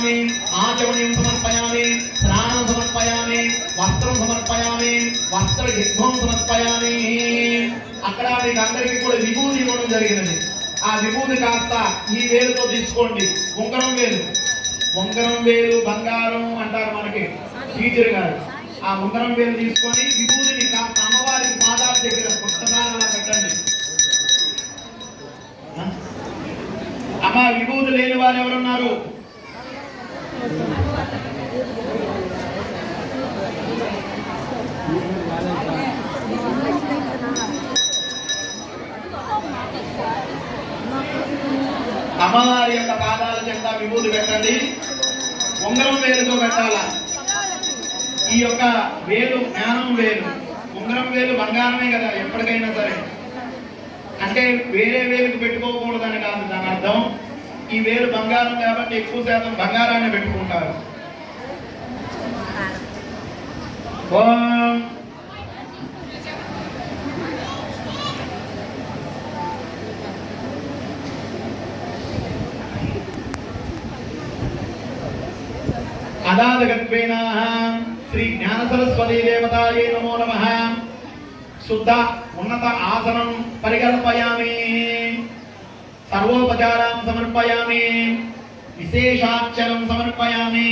సమర్పయామి, ఆచమనీయం సమర్పయామి, స్నానం సమర్పయామి, వస్త్రం సమర్పయామి, వస్త్రయుగ్మం సమర్పయామి. అక్కడ మీకు అందరికీ కూడా విభూతి ఇవ్వడం జరిగినది. ఆ విభూతి కాస్త ఈ వేలుతో తీసుకోండి. ఉంగరం వేలు, ఉంగరం వేలు బంగారం అంటారు మనకి టీచర్ గారు. ఆ ఉంగరం వేలు తీసుకొని విభూతిని కాస్త అమ్మవారికి పాదాల దగ్గర పుస్తకాలలో పెట్టండి. అమ్మ విభూతి లేని వారు ఎవరున్నారు? అమ్మవారి యొక్క పాదాల చెంత విభూతి పెట్టండి. ఉంగరం వేలుతో పెట్టాలా. ఈ యొక్క వేలు జ్ఞానం వేలు, ఉంగరం వేలు బంగారమే కదా ఎప్పటికైనా సరే. అంటే వేరే వేలుకు పెట్టుకోకూడదని కాదు దాని అర్థం. ఈ వేలు బంగారం కాబట్టి ఎక్కువ శాతం బంగారాన్ని పెట్టుకుంటారు. ఓం అదాదగత్వేన శ్రీ జ్ఞాన సరస్వతీ దేవతాయే నమో నమః. శుద్ధ ఉన్నత ఆసనం పరికల్పయామి, సర్వోపచారం సమర్పయామి, విశేషార్చనం సమర్పయామి.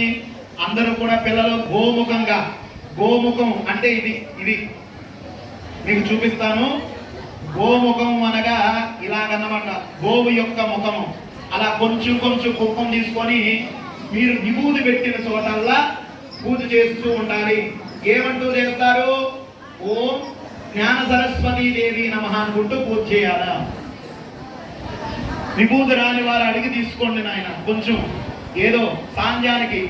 అందరూ కూడా పిల్లలు గోముఖంగా, గోముఖం అంటే ఇది మీకు చూపిస్తాను. గోముఖం అనగా ఇలాగన్నమాట, గోవు యొక్క ముఖము. అలా కొంచెం కొంచెం కుప్పం తీసుకొని మీరు విభూతి పెట్టిన చోటల్లా పూజ చేస్తూ ఉండాలి. ఏమంటూ చేస్తారు? ఓం జ్ఞాన సరస్వతీ దేవి నమః అనుకుంటూ పూజ చేయాలా. విభూతి రాని వారు అడిగి తీసుకోండి నాయన, కొంచెం ఏదో సాంధ్యానికి